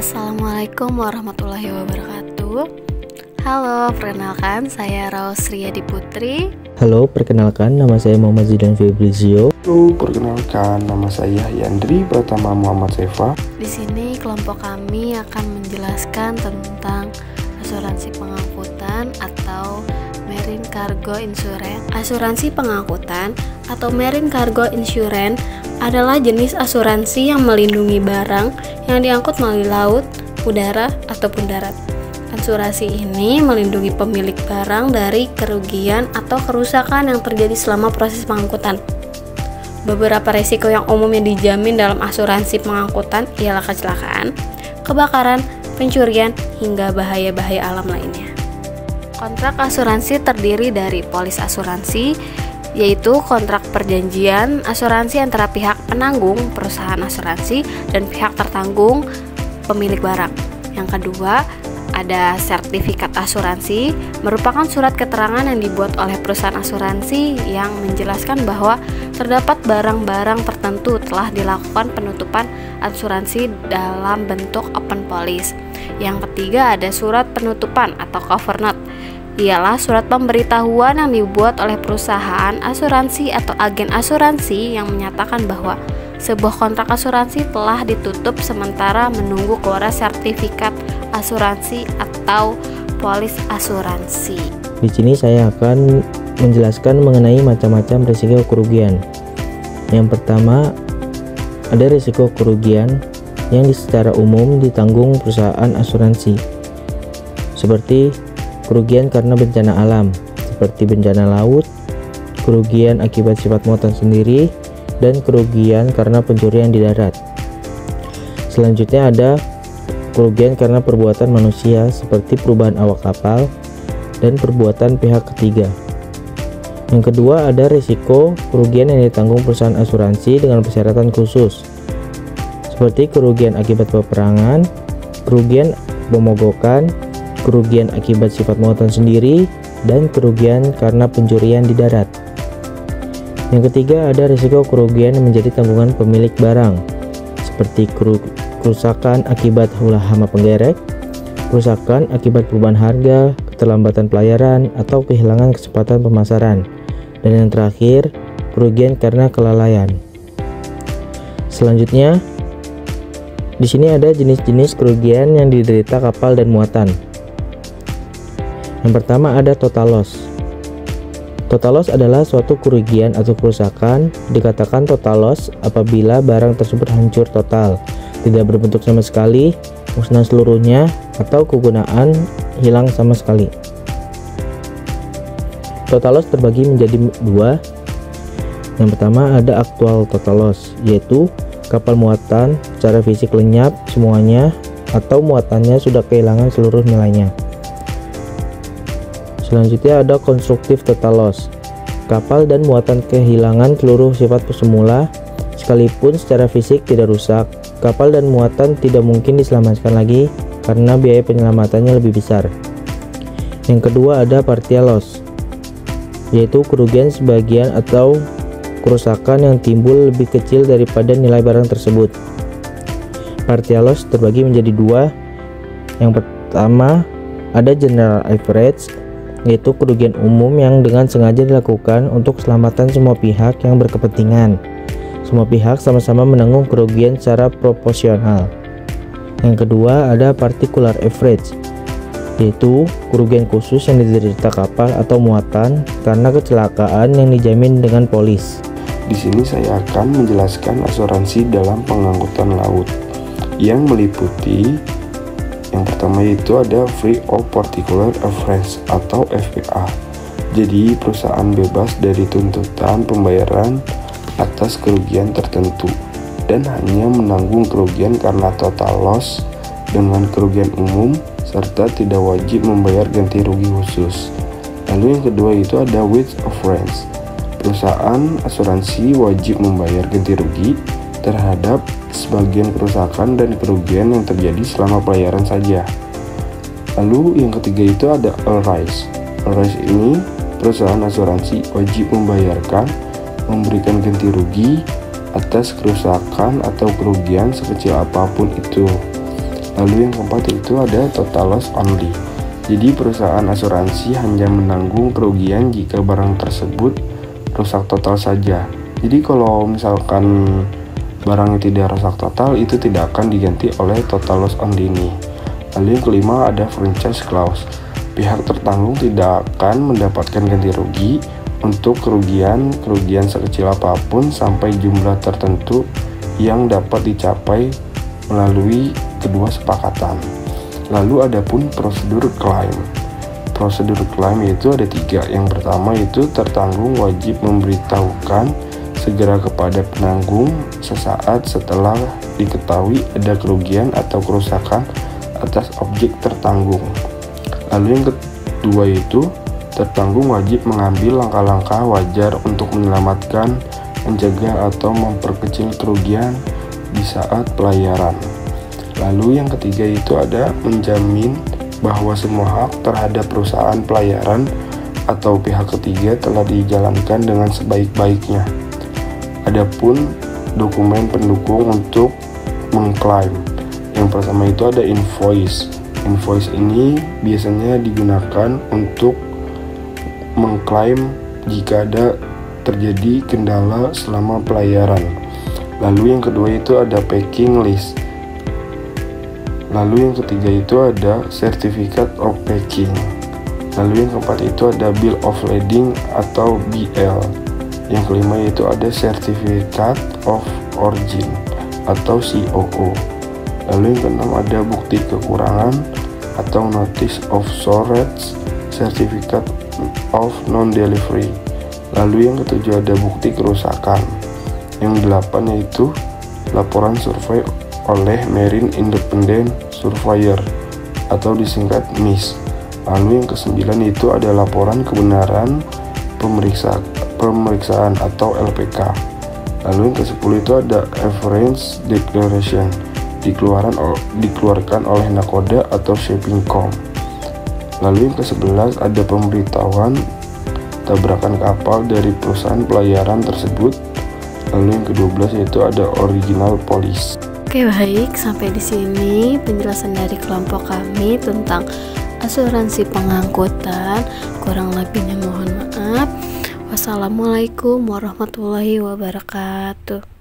Assalamualaikum warahmatullahi wabarakatuh. Halo, perkenalkan saya Raus Riyadi Putri. Halo, perkenalkan nama saya Muhammad Zidan Febrizio. Halo, perkenalkan nama saya Yandri Pratama Muhammad Sefa. Di sini kelompok kami akan menjelaskan tentang asuransi pengangkutan atau Marine Cargo Insurance. Asuransi pengangkutan atau Marine Cargo Insurance adalah jenis asuransi yang melindungi barang yang diangkut melalui laut, udara, ataupun darat. Asuransi ini melindungi pemilik barang dari kerugian atau kerusakan yang terjadi selama proses pengangkutan. Beberapa risiko yang umumnya dijamin dalam asuransi pengangkutan ialah kecelakaan, kebakaran, pencurian, hingga bahaya-bahaya alam lainnya. Kontrak asuransi terdiri dari polis asuransi, yaitu kontrak perjanjian asuransi antara pihak penanggung perusahaan asuransi dan pihak tertanggung pemilik barang. Yang kedua, ada sertifikat asuransi, merupakan surat keterangan yang dibuat oleh perusahaan asuransi yang menjelaskan bahwa terdapat barang-barang tertentu telah dilakukan penutupan asuransi dalam bentuk open policy. Yang ketiga, ada surat penutupan atau cover note, ialah surat pemberitahuan yang dibuat oleh perusahaan asuransi atau agen asuransi yang menyatakan bahwa sebuah kontrak asuransi telah ditutup sementara menunggu keluar sertifikat asuransi atau polis asuransi. Di sini saya akan menjelaskan mengenai macam-macam risiko kerugian. Yang pertama, ada risiko kerugian yang secara umum ditanggung perusahaan asuransi, seperti kerugian karena bencana alam, seperti bencana laut, kerugian akibat sifat muatan sendiri, dan kerugian karena pencurian di darat. Selanjutnya ada kerugian karena perbuatan manusia, seperti perubahan awak kapal dan perbuatan pihak ketiga. Yang kedua, ada risiko kerugian yang ditanggung perusahaan asuransi dengan persyaratan khusus, seperti kerugian akibat peperangan, kerugian pemogokan, kerugian akibat sifat muatan sendiri, dan kerugian karena pencurian di darat. Yang ketiga, ada risiko kerugian yang menjadi tanggungan pemilik barang, seperti kerusakan akibat ulah hama penggerek, kerusakan akibat perubahan harga, keterlambatan pelayaran, atau kehilangan kesempatan pemasaran. Dan yang terakhir, kerugian karena kelalaian. Selanjutnya, di sini ada jenis-jenis kerugian yang diderita kapal dan muatan. Yang pertama ada total loss. Total loss adalah suatu kerugian atau kerusakan. Dikatakan total loss apabila barang tersebut hancur total, tidak berbentuk sama sekali, musnah seluruhnya, atau kegunaan hilang sama sekali. Total loss terbagi menjadi dua. Yang pertama ada actual total loss, yaitu kapal muatan secara fisik lenyap semuanya atau muatannya sudah kehilangan seluruh nilainya. Selanjutnya ada constructive total loss. Kapal dan muatan kehilangan seluruh sifat semula, sekalipun secara fisik tidak rusak. Kapal dan muatan tidak mungkin diselamatkan lagi karena biaya penyelamatannya lebih besar. Yang kedua ada partial loss, yaitu kerugian sebagian atau kerusakan yang timbul lebih kecil daripada nilai barang tersebut. Partial loss terbagi menjadi dua. Yang pertama ada general average, yaitu kerugian umum yang dengan sengaja dilakukan untuk keselamatan semua pihak yang berkepentingan. Semua pihak sama-sama menanggung kerugian secara proporsional. Yang kedua ada particular average, yaitu kerugian khusus yang diderita kapal atau muatan karena kecelakaan yang dijamin dengan polis. Di sini saya akan menjelaskan asuransi dalam pengangkutan laut yang meliputi yang pertama yaitu ada Free of Particular Average atau FPA. Jadi perusahaan bebas dari tuntutan pembayaran atas kerugian tertentu dan hanya menanggung kerugian karena total loss dengan kerugian umum serta tidak wajib membayar ganti rugi khusus. Lalu yang kedua itu ada With Average. Perusahaan asuransi wajib membayar ganti rugi terhadap sebagian kerusakan dan kerugian yang terjadi selama pelayaran saja. Lalu yang ketiga itu ada All-Rise. All-Rise ini perusahaan asuransi wajib memberikan ganti rugi atas kerusakan atau kerugian sekecil apapun itu. Lalu yang keempat itu ada total loss only. Jadi perusahaan asuransi hanya menanggung kerugian jika barang tersebut rusak total saja. Jadi kalau misalkan barangnya tidak rusak total, itu tidak akan diganti oleh total loss only ini. Lalu yang kelima ada franchise clause. Pihak tertanggung tidak akan mendapatkan ganti rugi untuk kerugian sekecil apapun sampai jumlah tertentu yang dapat dicapai melalui kedua sepakatan. Lalu adapun prosedur klaim. Prosedur klaim itu ada 3. Yang pertama itu tertanggung wajib memberitahukan segera kepada penanggung sesaat setelah diketahui ada kerugian atau kerusakan atas objek tertanggung. Lalu yang kedua itu tertanggung wajib mengambil langkah-langkah wajar untuk menyelamatkan, mencegah atau memperkecil kerugian di saat pelayaran. Lalu yang ketiga itu ada menjamin bahwa semua hak terhadap perusahaan pelayaran atau pihak ketiga telah dijalankan dengan sebaik-baiknya. Adapun dokumen pendukung untuk mengklaim. Yang pertama itu ada invoice. Invoice ini biasanya digunakan untuk mengklaim jika ada terjadi kendala selama pelayaran. Lalu yang kedua itu ada packing list. Lalu yang ketiga itu ada certificate of packing. Lalu yang keempat itu ada bill of lading atau BL. Yang kelima itu ada certificate of origin atau COO. Lalu yang keenam ada bukti kekurangan atau notice of shortage, certificate of non-delivery. Lalu yang ketujuh ada bukti kerusakan. Yang delapan yaitu laporan survei oleh Marine Independent Surveyor atau disingkat MIS. Lalu yang kesembilan itu ada laporan kebenaran pemeriksaan atau LPK. Lalu yang ke-10 itu ada Average Declaration dikeluarkan oleh nakoda atau shipping com. Lalu yang ke-11 ada pemberitahuan tabrakan kapal dari perusahaan pelayaran tersebut. Lalu yang ke-12 yaitu ada original police. Oke, baik, sampai di sini penjelasan dari kelompok kami tentang asuransi pengangkutan. Kurang lebihnya mohon maaf. Wassalamualaikum warahmatullahi wabarakatuh.